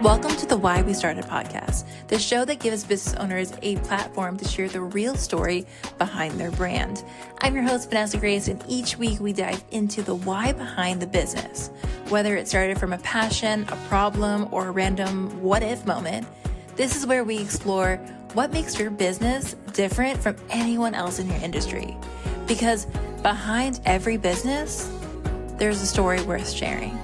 Welcome to the Why We Started podcast, the show that gives business owners a platform to share the real story behind their brand. I'm your host, Vanessa Grace, and each week we dive into the why behind the business. Whether it started from a passion, a problem, or a random what-if moment, this is where we explore what makes your business different from anyone else in your industry. Because behind every business, there's a story worth sharing.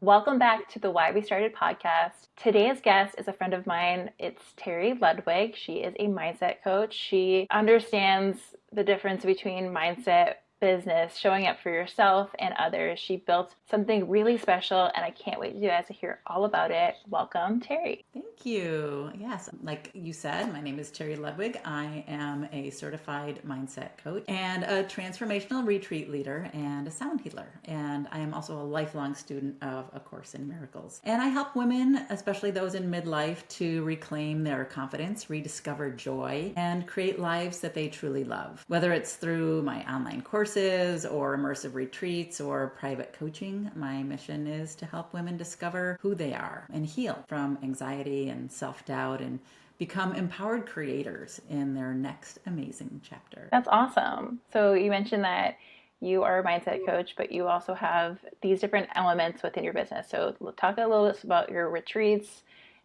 Welcome back to the Why We Started podcast. Today's guest is a friend of mine. It's Terry Ludwig. She is a mindset coach. She understands the difference between mindset, business, showing up for yourself and others. She built something really special, and I can't wait for you guys to hear all about it. Welcome, Terry. Thank you. Yes, like you said, my name is Terry Ludwig. I am a certified mindset coach and a transformational retreat leader and a sound healer. And I am also a lifelong student of A Course in Miracles. And I help women, especially those in midlife, to reclaim their confidence, rediscover joy, and create lives that they truly love. Whether it's through my online courses or immersive retreats or private coaching, my mission is to help women discover who they are and heal from anxiety and self-doubt and become empowered creators in their next amazing chapter. That's awesome. So you mentioned that you are a mindset coach, but you also have these different elements within your business. So talk a little bit about your retreats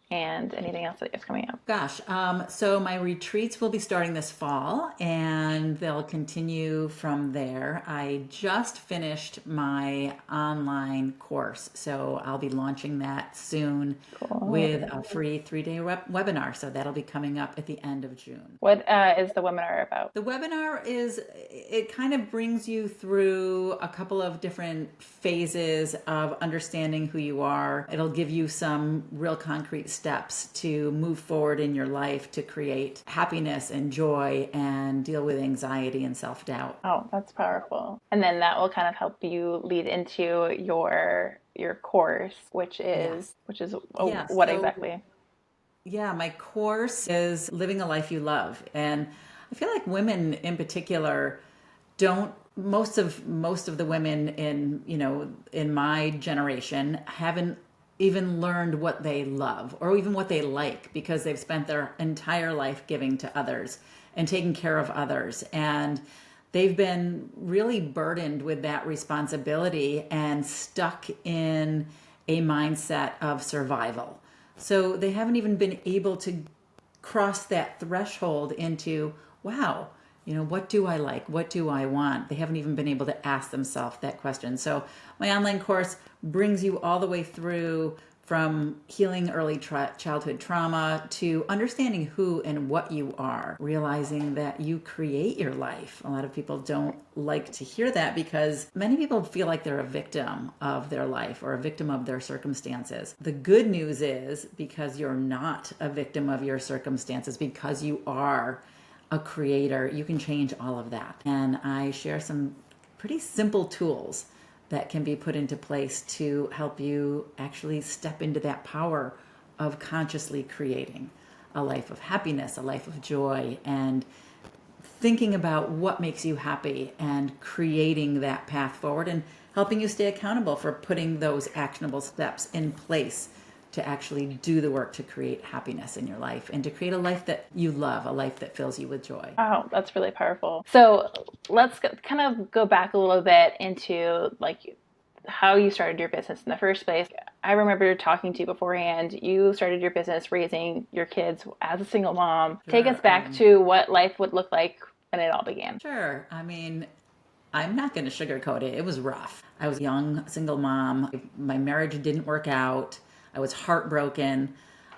and anything else that is coming up. Gosh, so my retreats will be starting this fall and they'll continue from there. I just finished my online course, so I'll be launching that soon with a free 3-day webinar. So that'll be coming up at the end of June. What is the webinar about? The webinar it kind of brings you through a couple of different phases of understanding who you are. It'll give you some real concrete steps to move forward in your life to create happiness and joy and deal with anxiety and self-doubt. Oh, that's powerful. And then that will kind of help you lead into your course, which is what exactly? Yeah, my course is Living a Life You Love. And I feel like women in particular don't, most of the women in my generation haven't even learned what they love or even what they like because they've spent their entire life giving to others and taking care of others. And they've been really burdened with that responsibility and stuck in a mindset of survival. So they haven't even been able to cross that threshold into, wow, what do I like? What do I want? They haven't even been able to ask themselves that question. So my online course brings you all the way through from healing early childhood trauma to understanding who and what you are, realizing that you create your life. A lot of people don't like to hear that because many people feel like they're a victim of their life or a victim of their circumstances. The good news is because you're not a victim of your circumstances, because you are a creator, you can change all of that. And I share some pretty simple tools that can be put into place to help you actually step into that power of consciously creating a life of happiness, a life of joy, and thinking about what makes you happy and creating that path forward and helping you stay accountable for putting those actionable steps in place to actually do the work to create happiness in your life and to create a life that you love, a life that fills you with joy. Wow, that's really powerful. So let's kind of go back a little bit into how you started your business in the first place. I remember talking to you beforehand. You started your business raising your kids as a single mom. Sure. Take us back to what life would look like when it all began. Sure. I mean, I'm not going to sugarcoat it. It was rough. I was a young single mom. My marriage didn't work out. I was heartbroken,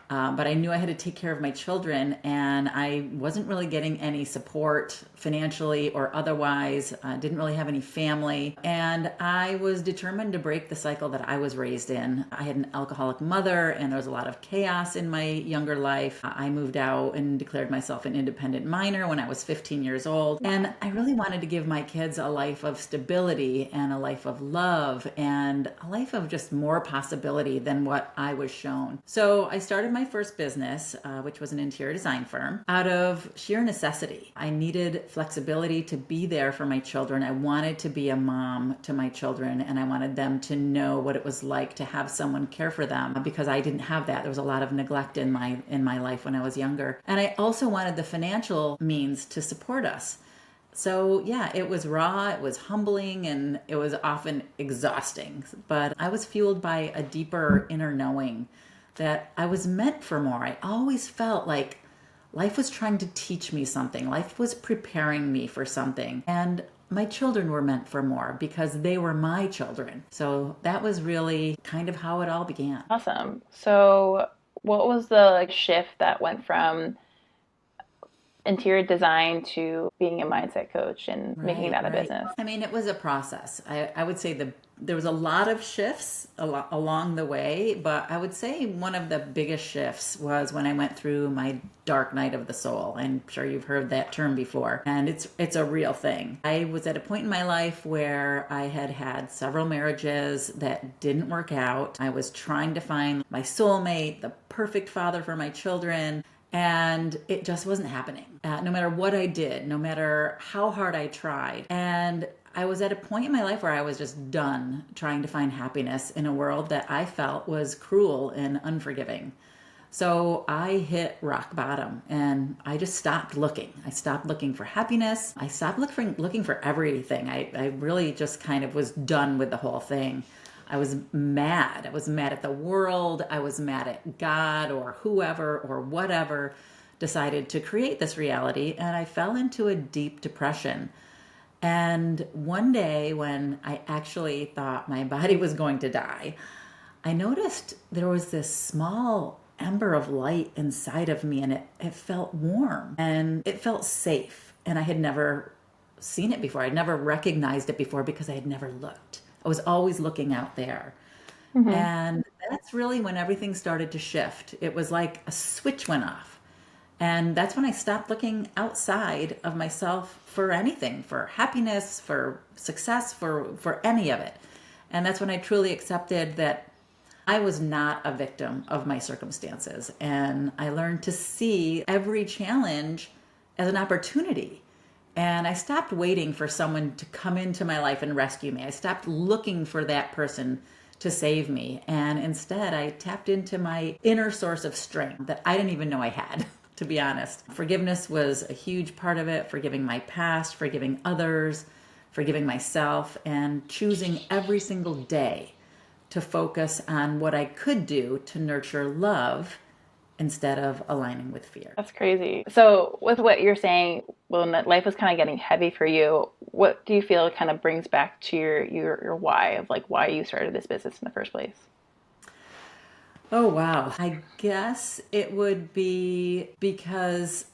but I knew I had to take care of my children, and I wasn't really getting any support financially or otherwise. Didn't really have any family, and I was determined to break the cycle that I was raised in. I had an alcoholic mother, and there was a lot of chaos in my younger life. I moved out and declared myself an independent minor when I was 15 years old, and I really wanted to give my kids a life of stability and a life of love and a life of just more possibility than what I was shown. So I started my my first business, which was an interior design firm, out of sheer necessity. I needed flexibility to be there for my children. I wanted to be a mom to my children, and I wanted them to know what it was like to have someone care for them, because I didn't have that. There was a lot of neglect in my life when I was younger. And I also wanted the financial means to support us. So yeah, it was raw, it was humbling, and it was often exhausting. But I was fueled by a deeper inner knowing that I was meant for more. I always felt like life was trying to teach me something. Life was preparing me for something. And my children were meant for more because they were my children. So that was really kind of how it all began. Awesome. So what was the shift that went from interior design to being a mindset coach and making that a business? I mean, it was a process. I would say there was a lot of shifts along the way, but I would say one of the biggest shifts was when I went through my dark night of the soul. I'm sure you've heard that term before, and it's a real thing. I was at a point in my life where I had had several marriages that didn't work out. I was trying to find my soulmate, the perfect father for my children, and it just wasn't happening. No matter what I did, no matter how hard I tried. And I was at a point in my life where I was just done trying to find happiness in a world that I felt was cruel and unforgiving. So I hit rock bottom and I just stopped looking. I stopped looking for happiness. I stopped looking for everything. I really just kind of was done with the whole thing. I was mad. I was mad at the world. I was mad at God or whoever or whatever decided to create this reality. And I fell into a deep depression. And one day when I actually thought my body was going to die, I noticed there was this small ember of light inside of me, and it felt warm and it felt safe. And I had never seen it before. I'd never recognized it before because I had never looked. I was always looking out there. Mm-hmm. And that's really when everything started to shift. It was like a switch went off. And that's when I stopped looking outside of myself for anything, for happiness, for success, for any of it. And that's when I truly accepted that I was not a victim of my circumstances. And I learned to see every challenge as an opportunity. And I stopped waiting for someone to come into my life and rescue me. I stopped looking for that person to save me. And instead, I tapped into my inner source of strength that I didn't even know I had, to be honest. Forgiveness was a huge part of it, forgiving my past, forgiving others, forgiving myself, and choosing every single day to focus on what I could do to nurture love instead of aligning with fear. That's crazy. So with what you're saying, when life was kind of getting heavy for you, what do you feel kind of brings back to your why of like why you started this business in the first place? Oh, wow. I guess it would be because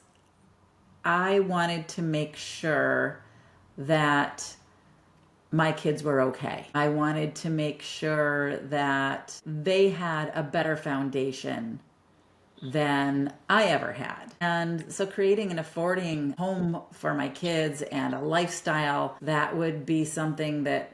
I wanted to make sure that my kids were okay. I wanted to make sure that they had a better foundation than I ever had. And so creating an affording home for my kids and a lifestyle that would be something that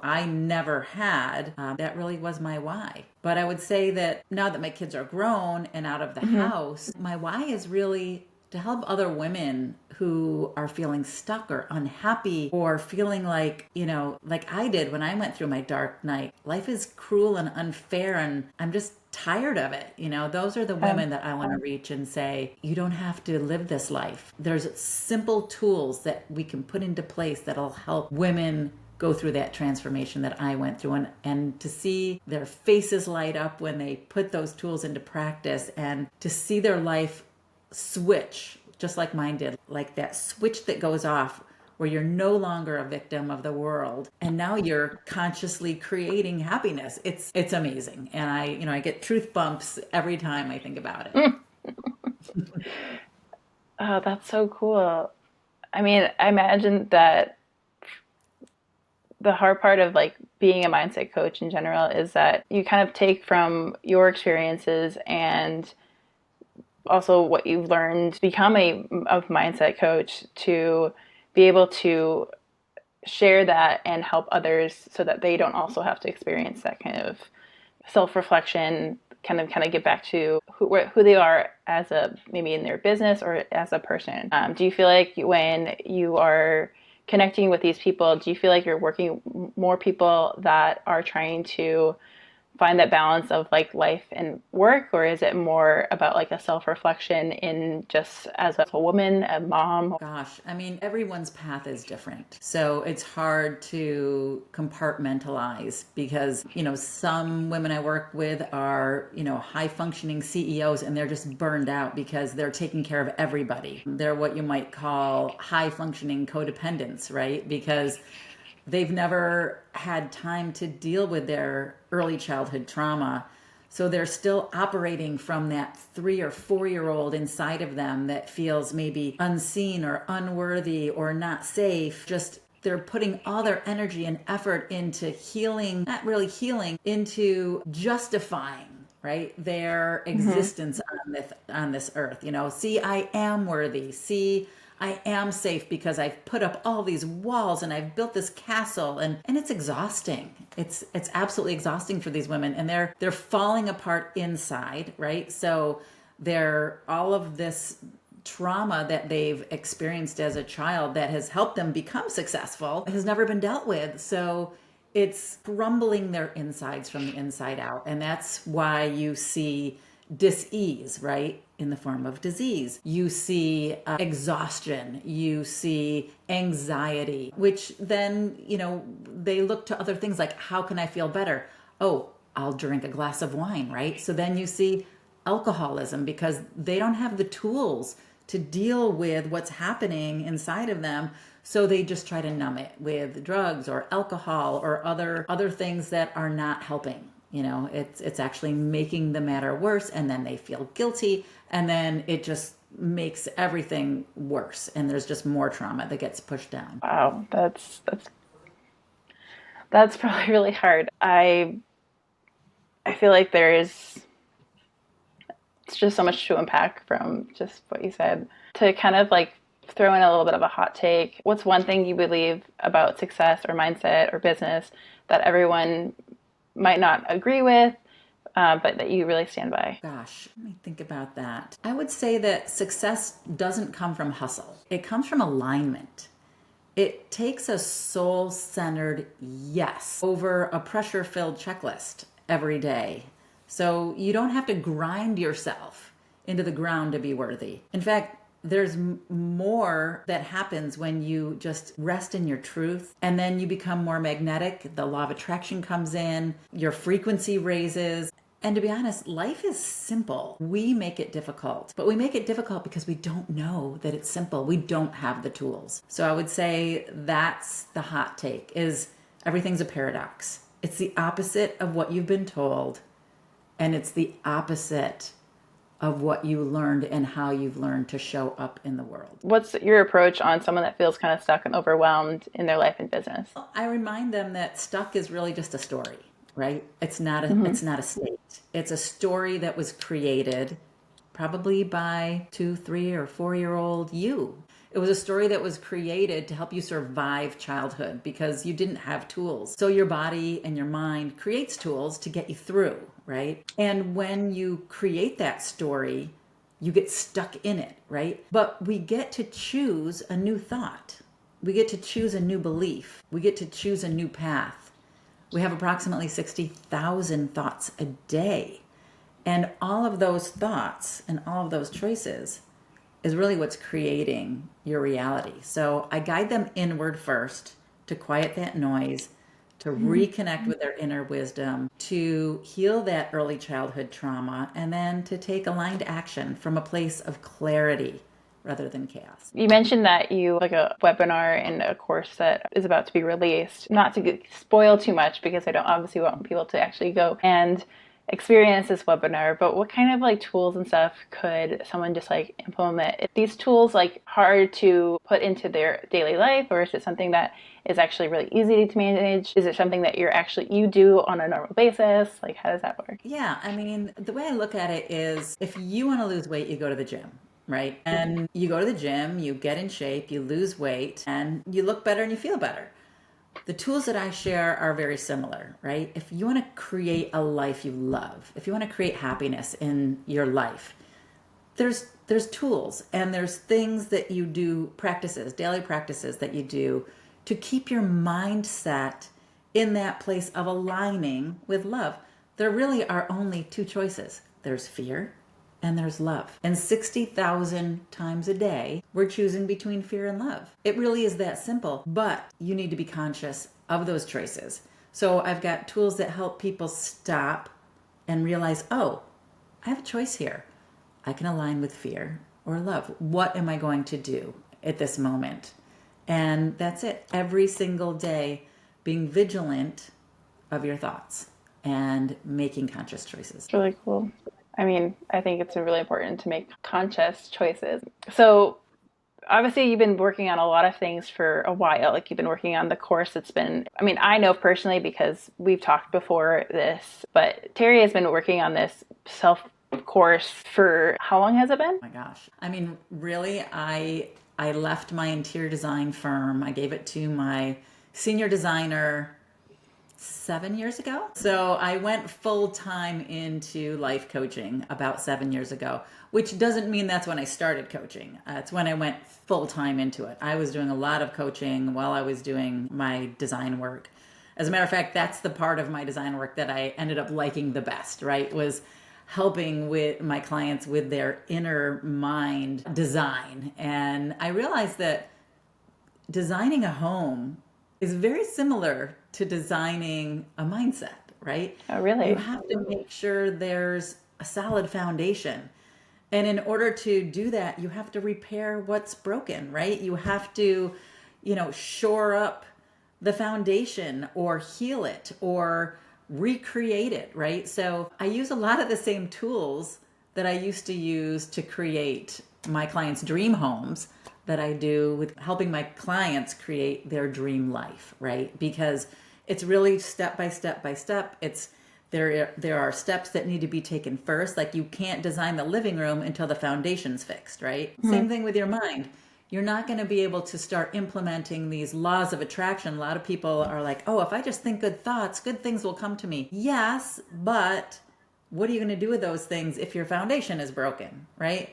I never had, that really was my why. But I would say that now that my kids are grown and out of the house, my why is really to help other women who are feeling stuck or unhappy or feeling like I did when I went through my dark night. Life is cruel and unfair and I'm just tired of it. Those are the women that I want to reach and say, you don't have to live this life. There's simple tools that we can put into place that'll help women go through that transformation that I went through, and to see their faces light up when they put those tools into practice, and to see their life switch just like mine did, like that switch that goes off where you're no longer a victim of the world and now you're consciously creating happiness. It's amazing. And I get truth bumps every time I think about it. Oh, that's so cool. I mean, I imagine that the hard part of like being a mindset coach in general is that you kind of take from your experiences and also what you've learned to become a mindset coach to be able to share that and help others so that they don't also have to experience that kind of self-reflection kind of get back to who they are as maybe in their business or as a person. Do you feel like when you are connecting with these people, do you feel like you're working more people that are trying to find that balance of like life and work, or is it more about like a self-reflection in just as a woman, a mom? Gosh, I mean, everyone's path is different. So it's hard to compartmentalize because, some women I work with are, high functioning CEOs and they're just burned out because they're taking care of everybody. They're what you might call high functioning codependents, right? Because they've never had time to deal with their early childhood trauma. So they're still operating from that 3 or 4-year-old inside of them that feels maybe unseen or unworthy or not safe. Just they're putting all their energy and effort into healing, not really healing, into justifying, right, their existence on this earth. See, I am worthy. See, I am safe because I've put up all these walls and I've built this castle, and it's exhausting. It's absolutely exhausting for these women, and they're falling apart inside, right? So they're all of this trauma that they've experienced as a child that has helped them become successful has never been dealt with. So it's crumbling their insides from the inside out. And that's why you see dis-ease, right? In the form of disease. You see exhaustion, you see anxiety, which then, they look to other things like, how can I feel better? Oh, I'll drink a glass of wine, right? So then you see alcoholism because they don't have the tools to deal with what's happening inside of them. So they just try to numb it with drugs or alcohol or other things that are not helping. It's actually making the matter worse, and then they feel guilty, and then it just makes everything worse, and there's just more trauma that gets pushed down. Wow, that's probably really hard. I feel like it's just so much to unpack from just what you said. To kind of like throw in a little bit of a hot take, what's one thing you believe about success or mindset or business that everyone might not agree with, but that you really stand by? Gosh, let me think about that. I would say that success doesn't come from hustle. It comes from alignment. It takes a soul-centered yes over a pressure-filled checklist every day. So you don't have to grind yourself into the ground to be worthy. In fact, there's more that happens when you just rest in your truth, and then you become more magnetic. The law of attraction comes in, your frequency raises. And to be honest, life is simple. We make it difficult, but we make it difficult because we don't know that it's simple. We don't have the tools. So I would say that's the hot take, is everything's a paradox. It's the opposite of what you've been told, and it's the opposite of what you learned and how you've learned to show up in the world. What's your approach on someone that feels kind of stuck and overwhelmed in their life and business? I remind them that stuck is really just a story, right? It's not a state. It's a story that was created probably by 2, 3, or 4-year-old you. It was a story that was created to help you survive childhood because you didn't have tools. So your body and your mind creates tools to get you through, right? And when you create that story, you get stuck in it, right? But we get to choose a new thought. We get to choose a new belief. We get to choose a new path. We have approximately 60,000 thoughts a day. And all of those thoughts and all of those choices is really what's creating your reality. So I guide them inward first to quiet that noise, to reconnect with their inner wisdom, to heal that early childhood trauma, and then to take aligned action from a place of clarity rather than chaos. You mentioned that you like a webinar and a course that is about to be released. Not to spoil too much because I don't obviously want people to actually go and experience this webinar, but what kind of like tools and stuff could someone just like implement? Are these tools like hard to put into their daily life, or is it something that is actually really easy to manage? Is it something that you do on a normal basis? Like, how does that work? Yeah, I mean, the way I look at it is if you want to lose weight, you go to the gym, right? And you go to the gym, you get in shape, you lose weight, and you look better and you feel better. the tools that I share are very similar, right? If you want to create a life you love, if you want to create happiness in your life, there's tools and there's things that you do, practices, daily practices that you do to keep your mindset in that place of aligning with love. There really are only two choices. There's fear and there's love. And 60,000 times a day, we're choosing between fear and love. It really is that simple, but you need to be conscious of those choices. So I've got tools that help people stop and realize, oh, I have a choice here. I can align with fear or love. What am I going to do at this moment? And that's it. Every single day, being vigilant of your thoughts and making conscious choices. It's really cool. I mean, I think it's really important to make conscious choices. So obviously you've been working on a lot of things for a while. Like you've been working on the course. It's been, I mean, I know personally because we've talked before this, but Terry has been working on this self course for how long has it been? Oh my gosh. I mean, really, I left my interior design firm. I gave it to my senior designer 7 years ago. So I went full time into life coaching about 7 years ago, which doesn't mean that's when I started coaching. It's when I went full time into it. I was doing a lot of coaching while I was doing my design work. As a matter of fact, that's the part of my design work that I ended up liking the best, right? Was helping with my clients with their inner mind design. And I realized that designing a home is very similar to designing a mindset, right? Oh, really? You have to make sure there's a solid foundation. And in order to do that, you have to repair what's broken, right? You have to, shore up the foundation or heal it or recreate it, right? So I use a lot of the same tools that I used to use to create my clients' dream homes that I do with helping my clients create their dream life, right? Because it's really step by step by step. There are steps that need to be taken first. Like you can't design the living room until the foundation's fixed, right? Mm-hmm. Same thing with your mind. You're not going to be able to start implementing these laws of attraction. A lot of people are like, oh, if I just think good thoughts, good things will come to me. Yes, but what are you going to do with those things if your foundation is broken, right?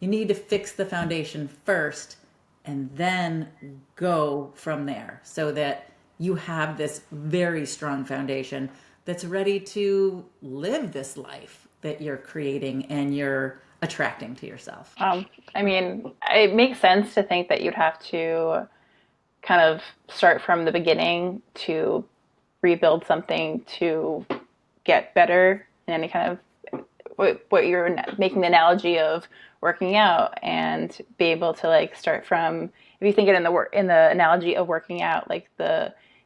You need to fix the foundation first and then go from there so that you have this very strong foundation that's ready to live this life that you're creating and you're attracting to yourself. I mean, it makes sense to think that you'd have to kind of start from the beginning to rebuild something to get better in any kind of what you're making the analogy of working out and be able to like start from, if you think it in the analogy of working out, like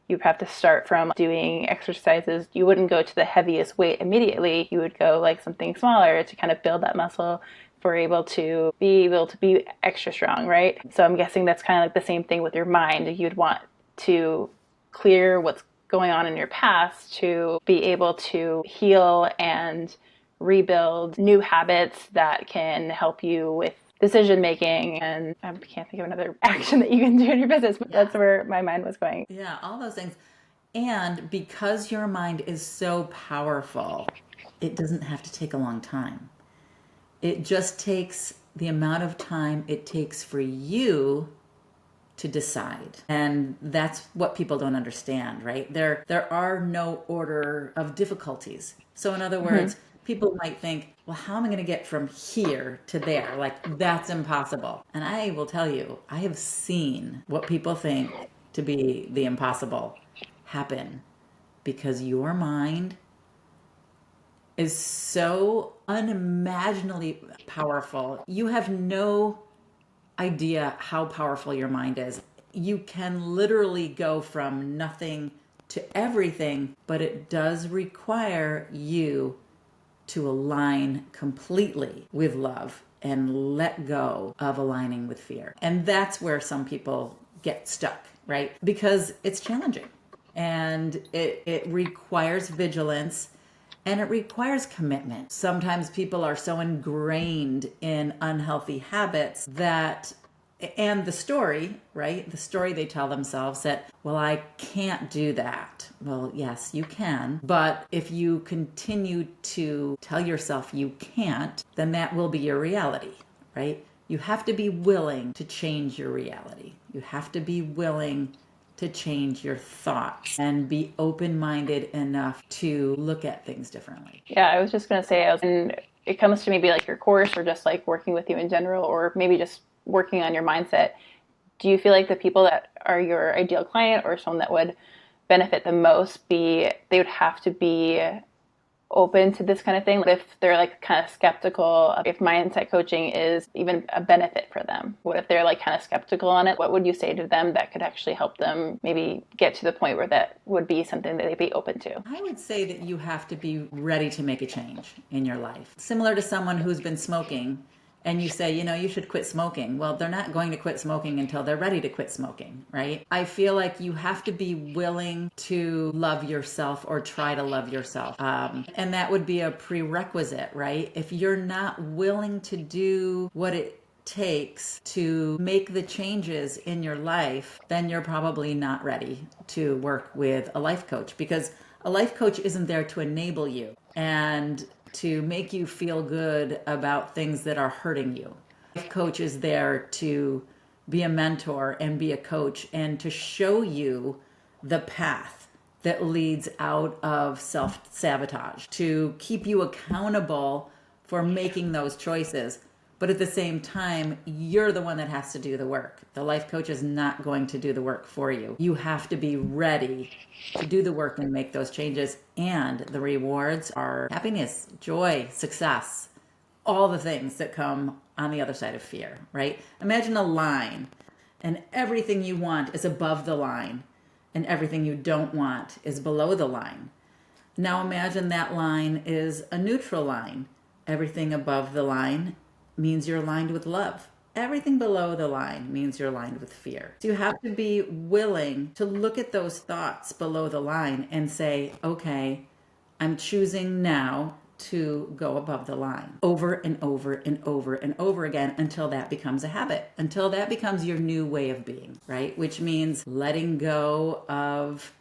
you have to start from doing exercises. You wouldn't go to the heaviest weight immediately. You would go like something smaller to kind of build that muscle for able to be extra strong, right? So I'm guessing that's kind of like the same thing with your mind. You'd want to clear what's going on in your past to be able to heal and rebuild new habits that can help you with decision making. And I can't think of another action that you can do in your business, but that's where my mind was going. Yeah, all those things. And because your mind is so powerful, it doesn't have to take a long time. It just takes the amount of time it takes for you to decide. And that's what people don't understand, right? There are no order of difficulties. So in other words, people might think, well, how am I going to get from here to there? Like, that's impossible. And I will tell you, I have seen what people think to be the impossible happen because your mind is so unimaginably powerful. You have no idea how powerful your mind is. You can literally go from nothing to everything, but it does require you to align completely with love and let go of aligning with fear. And that's where some people get stuck, right? Because it's challenging and it requires vigilance and it requires commitment. Sometimes people are so ingrained in unhealthy habits that and the story, right? The story they tell themselves that, well, I can't do that. Well, yes, you can. But if you continue to tell yourself you can't, then that will be your reality, right? You have to be willing to change your reality. You have to be willing to change your thoughts and be open-minded enough to look at things differently. Yeah, I was just going to say, and it comes to maybe like your course or just like working with you in general, or maybe just working on your mindset. Do you feel like the people that are your ideal client or someone that would benefit the most they would have to be open to this kind of thing? What if they're like kind of skeptical if mindset coaching is even a benefit for them? What if they're like kind of skeptical on it? What would you say to them that could actually help them maybe get to the point where that would be something that they'd be open to? I would say that you have to be ready to make a change in your life. Similar to someone who's been smoking and you say, you should quit smoking. Well, they're not going to quit smoking until they're ready to quit smoking, right? I feel like you have to be willing to love yourself or try to love yourself. And that would be a prerequisite, right? If you're not willing to do what it takes to make the changes in your life, then you're probably not ready to work with a life coach, because a life coach isn't there to enable you and to make you feel good about things that are hurting you. A life coach is there to be a mentor and be a coach and to show you the path that leads out of self-sabotage, to keep you accountable for making those choices. But at the same time, you're the one that has to do the work. The life coach is not going to do the work for you. You have to be ready to do the work and make those changes. And the rewards are happiness, joy, success, all the things that come on the other side of fear, right? Imagine a line, and everything you want is above the line, and everything you don't want is below the line. Now imagine that line is a neutral line. Everything above the line means you're aligned with love. Everything below the line means you're aligned with fear. So you have to be willing to look at those thoughts below the line and say, okay, I'm choosing now to go above the line over and over and over and over again until that becomes a habit, until that becomes your new way of being, right? Which means letting go of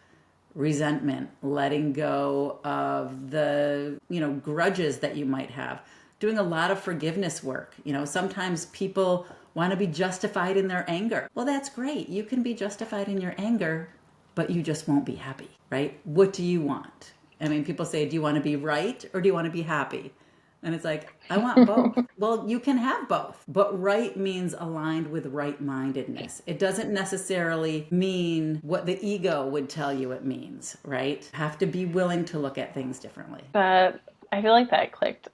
resentment, letting go of the, grudges that you might have, doing a lot of forgiveness work. Sometimes people want to be justified in their anger. Well, that's great. You can be justified in your anger, but you just won't be happy, right? What do you want? I mean, people say, do you want to be right or do you want to be happy? And it's like, I want both. Well, you can have both, but right means aligned with right-mindedness. It doesn't necessarily mean what the ego would tell you it means, right? Have to be willing to look at things differently. I feel like that clicked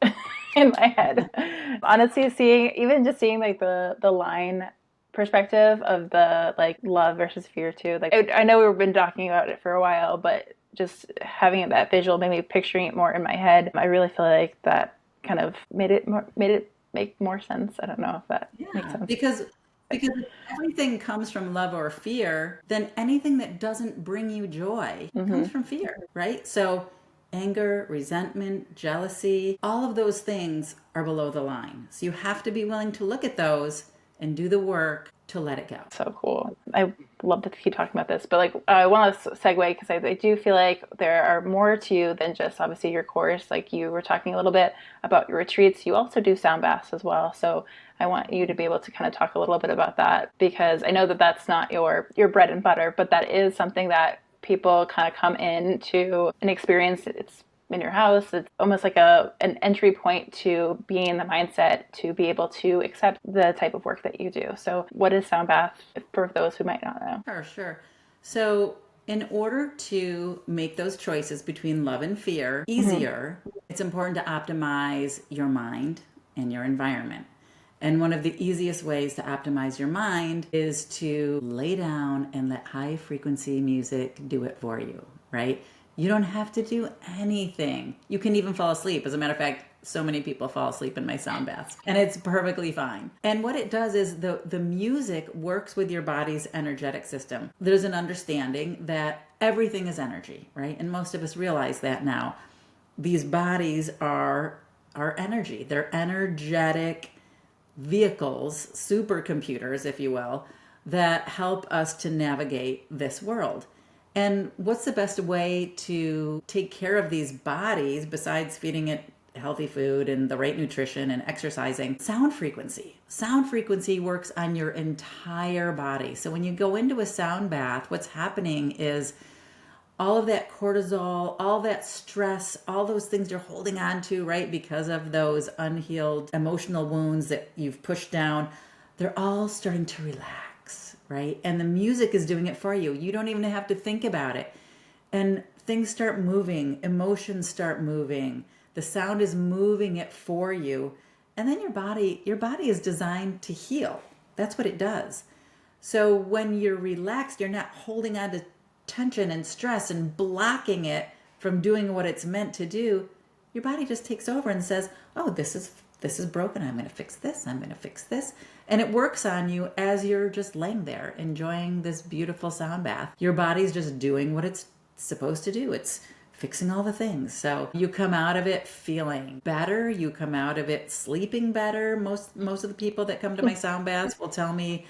in my head. Honestly, seeing like the line perspective of the like love versus fear too. Like I know we've been talking about it for a while, but just having that visual, maybe picturing it more in my head, I really feel like that kind of made it make more sense. I don't know if that makes sense. Because if everything comes from love or fear, then anything that doesn't bring you joy comes from fear, right? So anger, resentment, jealousy, all of those things are below the line. So you have to be willing to look at those and do the work to let it go. So cool. I love to keep talking about this, but like I want to segue because I do feel like there are more to you than just obviously your course. Like you were talking a little bit about your retreats. You also do sound baths as well. So I want you to be able to kind of talk a little bit about that, because I know that that's not your bread and butter, but that is something that people kind of come in to an experience. It's in your house. It's almost like an entry point to being in the mindset to be able to accept the type of work that you do. So what is sound bath for those who might not know? Sure. So in order to make those choices between love and fear easier, it's important to optimize your mind and your environment. And one of the easiest ways to optimize your mind is to lay down and let high frequency music do it for you, right? You don't have to do anything. You can even fall asleep. As a matter of fact, so many people fall asleep in my sound baths, and it's perfectly fine. And what it does is the music works with your body's energetic system. There's an understanding that everything is energy, right? And most of us realize that now. These bodies are energy. They're energetic vehicles, supercomputers, if you will, that help us to navigate this world. And what's the best way to take care of these bodies besides feeding it healthy food and the right nutrition and exercising? Sound frequency. Sound frequency works on your entire body. So when you go into a sound bath, what's happening is all of that cortisol, all that stress, all those things you're holding on to, right? Because of those unhealed emotional wounds that you've pushed down, they're all starting to relax, right? And the music is doing it for you. You don't even have to think about it. And things start moving, emotions start moving. The sound is moving it for you. And then your body is designed to heal. That's what it does. So when you're relaxed, you're not holding on to tension and stress and blocking it from doing what it's meant to do. Your body just takes over and says, oh, this is broken. I'm going to fix this. I'm going to fix this. And it works on you as you're just laying there enjoying this beautiful sound bath. Your body's just doing what it's supposed to do. It's fixing all the things. So you come out of it feeling better. You come out of it sleeping better. Most of the people that come to my sound baths will tell me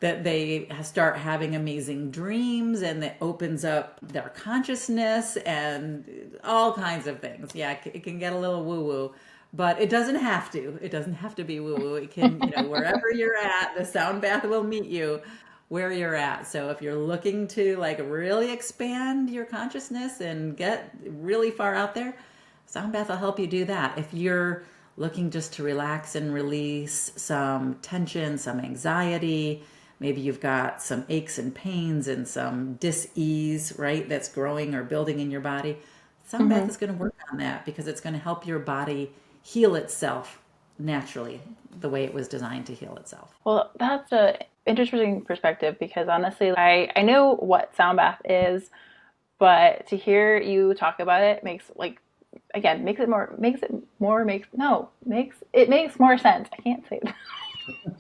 that they start having amazing dreams, and that opens up their consciousness and all kinds of things. Yeah, it can get a little woo-woo, but it doesn't have to. It doesn't have to be woo-woo. It can, wherever you're at, the sound bath will meet you where you're at. So if you're looking to like really expand your consciousness and get really far out there, sound bath will help you do that. If you're looking just to relax and release some tension, some anxiety, maybe you've got some aches and pains and some dis-ease, right, that's growing or building in your body, sound bath is going to work on that because it's going to help your body heal itself naturally the way it was designed to heal itself. Well, that's a interesting perspective because honestly, I know what sound bath is, but to hear you talk about it makes it makes more sense. I can't say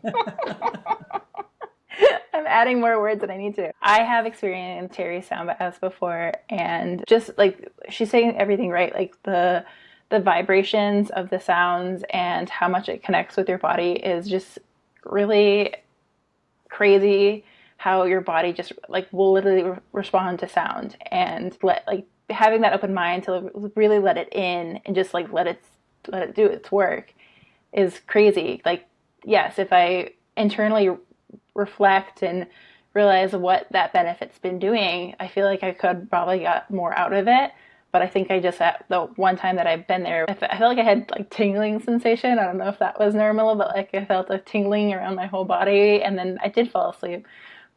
that. I'm adding more words than I need to. I have experienced Terry's sound baths before, and just like she's saying everything right, like the vibrations of the sounds and how much it connects with your body is just really crazy. How your body just like will literally respond to sound, and having that open mind to really let it in and just like let it do its work is crazy. Like, yes, if I internally reflect and realize what that benefit's been doing, I feel like I could probably got more out of it. But I think I just, at the one time that I've been there, I felt like I had like tingling sensation. I don't know if that was normal, but like I felt a tingling around my whole body, and then I did fall asleep,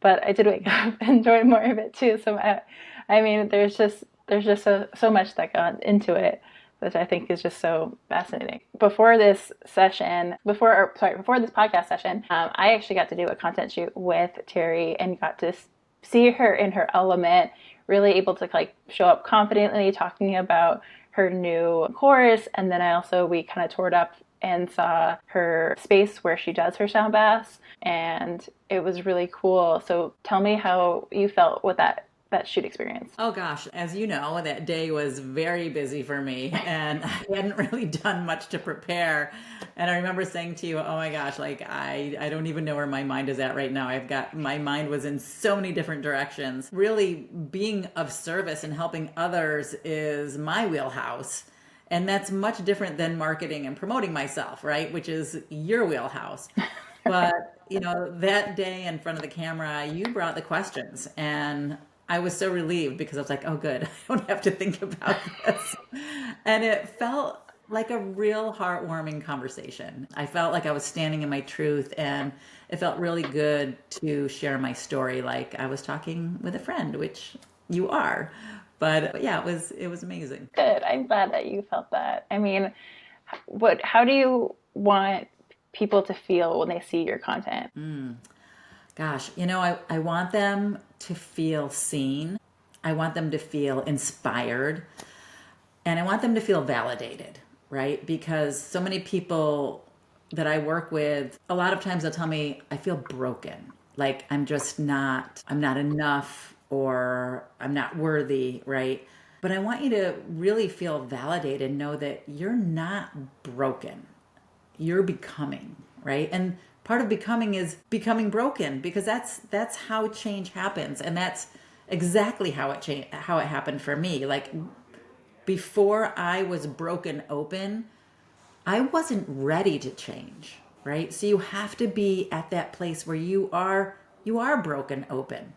but I did wake up and enjoy more of it too. So I mean, there's just so much that got into it, which I think is just so fascinating. Before this podcast session, I actually got to do a content shoot with Terry and got to see her in her element, really able to like show up confidently talking about her new course. And then we kind of toured up and saw her space where she does her sound baths, and it was really cool. So tell me how you felt with that shoot experience. Oh gosh, as you know, that day was very busy for me, and I hadn't really done much to prepare. And I remember saying to you, oh my gosh, like I don't even know where my mind is at right now. My mind was in so many different directions. Really being of service and helping others is my wheelhouse. And that's much different than marketing and promoting myself, right? Which is your wheelhouse. But, that day in front of the camera, you brought the questions, and I was so relieved because I was like, oh, good. I don't have to think about this. And it felt like a real heartwarming conversation. I felt like I was standing in my truth, and it felt really good to share my story like I was talking with a friend, which you are. But yeah, it was amazing. Good. I'm glad that you felt that. I mean, how do you want people to feel when they see your content? Gosh, I want them to feel seen. I want them to feel inspired. And I want them to feel validated, right? Because so many people that I work with, a lot of times they'll tell me, I feel broken. Like I'm not enough, or I'm not worthy, right? But I want you to really feel validated, know that you're not broken. You're becoming, right? And part of becoming is becoming broken, because that's how change happens, and that's exactly how it happened for me. Like, before I was broken open, I wasn't ready to change, right? So you have to be at that place where you are broken open.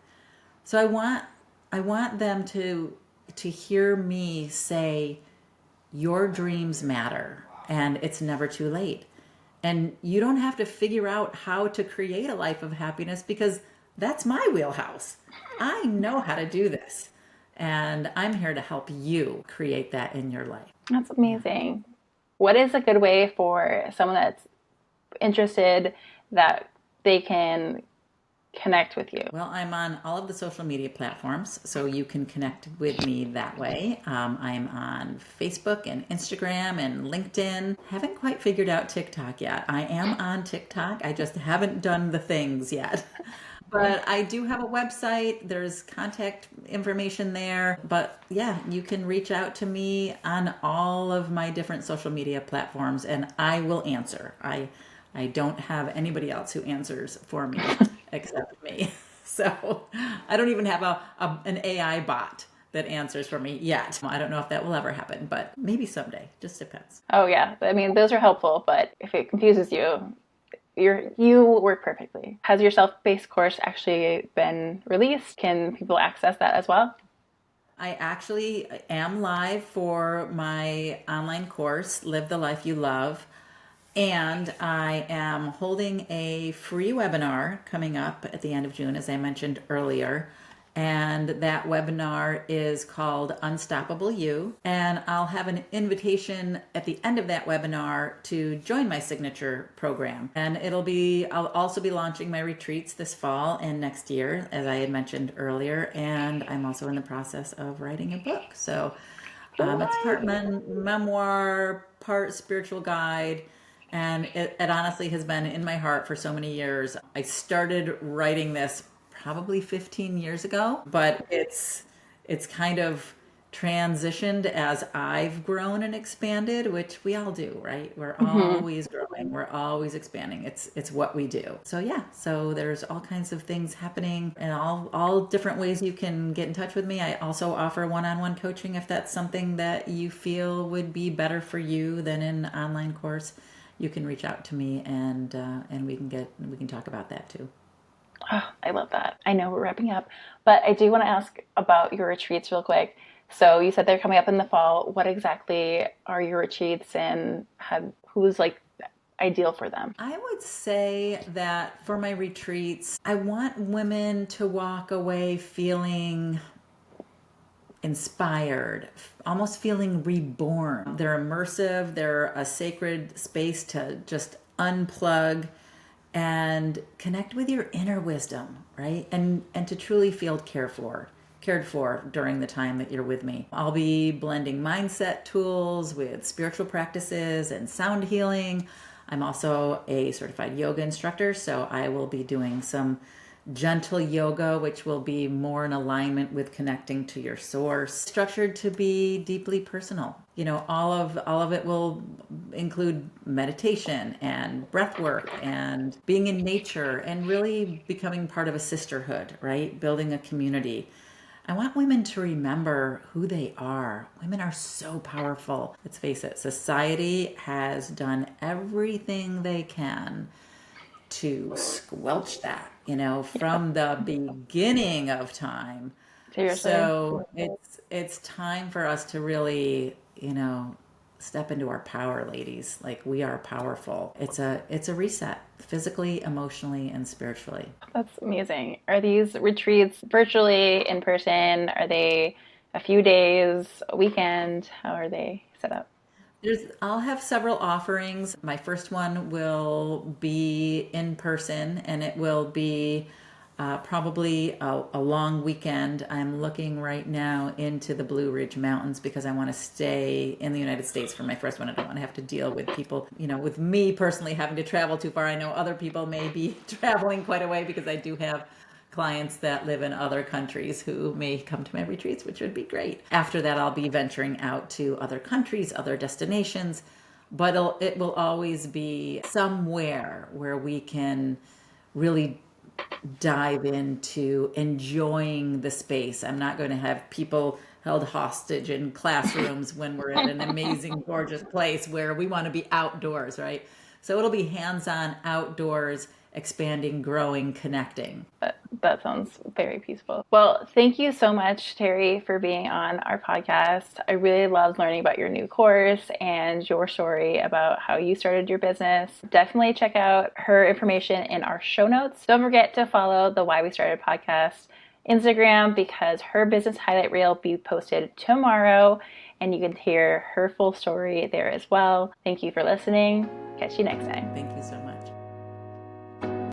So I want them to hear me say, your dreams matter and it's never too late. And you don't have to figure out how to create a life of happiness, because that's my wheelhouse. I know how to do this. And I'm here to help you create that in your life. That's amazing. What is a good way for someone that's interested that they can connect with you? Well, I'm on all of the social media platforms, so you can connect with me that way. I'm on Facebook and Instagram and LinkedIn. Haven't quite figured out TikTok yet. I am on TikTok. I just haven't done the things yet. But I do have a website. There's contact information there. But yeah, you can reach out to me on all of my different social media platforms and I will answer. I don't have anybody else who answers for me except me. So I don't even have an AI bot that answers for me yet. I don't know if that will ever happen, but maybe someday. Just depends. Oh yeah, I mean those are helpful, but if it confuses you, you work perfectly. Has your self-paced course actually been released? Can people access that as well? I actually am live for my online course, Live the Life You Love. And I am holding a free webinar coming up at the end of June, as I mentioned earlier. And that webinar is called Unstoppable You. And I'll have an invitation at the end of that webinar to join my signature program. And I'll also be launching my retreats this fall and next year, as I had mentioned earlier. And I'm also in the process of writing a book. So it's part memoir, part spiritual guide. And it honestly has been in my heart for so many years. I started writing this probably 15 years ago, but it's kind of transitioned as I've grown and expanded, which we all do, right? We're always growing, we're always expanding. It's what we do. So yeah, so there's all kinds of things happening and all different ways you can get in touch with me. I also offer one-on-one coaching if that's something that you feel would be better for you than an online course. You can reach out to me and we can talk about that too. Oh, I love that. I know we're wrapping up, but I do want to ask about your retreats real quick. So you said they're coming up in the fall. What exactly are your retreats and who's like ideal for them? I would say that for my retreats, I want women to walk away feeling inspired, almost feeling reborn. They're immersive, they're a sacred space to just unplug and connect with your inner wisdom, right? And to truly feel cared for during the time that you're with me. I'll be blending mindset tools with spiritual practices and sound healing. I'm also a certified yoga instructor, so I will be doing some gentle yoga, which will be more in alignment with connecting to your source, structured to be deeply personal. All of it will include meditation and breath work and being in nature and really becoming part of a sisterhood, right? Building a community. I want women to remember who they are. Women are so powerful. Let's face it, society has done everything they can to squelch that, from the beginning of time. Seriously. So it's time for us to really, step into our power, ladies. Like, we are powerful. It's a reset, physically, emotionally, and spiritually. That's amazing. Are these retreats virtually, in person? Are they a few days, a weekend? How are they set up? I'll have several offerings. My first one will be in person, and it will be probably a long weekend. I'm looking right now into the Blue Ridge Mountains because I want to stay in the United States for my first one. I don't want to have to deal with people, with me personally having to travel too far. I know other people may be traveling quite a way because I do have clients that live in other countries who may come to my retreats, which would be great. After that, I'll be venturing out to other countries, other destinations. but it will always be somewhere where we can really dive into enjoying the space. I'm not going to have people held hostage in classrooms when we're at an amazing, gorgeous place where we want to be outdoors, right? So it'll be hands-on, outdoors, expanding, growing, connecting. That sounds very peaceful. Well, thank you so much, Terry, for being on our podcast. I really loved learning about your new course and your story about how you started your business. Definitely check out her information in our show notes. Don't forget to follow the Why We Started podcast Instagram, because her business highlight reel will be posted tomorrow and you can hear her full story there as well. Thank you for listening. Catch you next time. Thank you so much.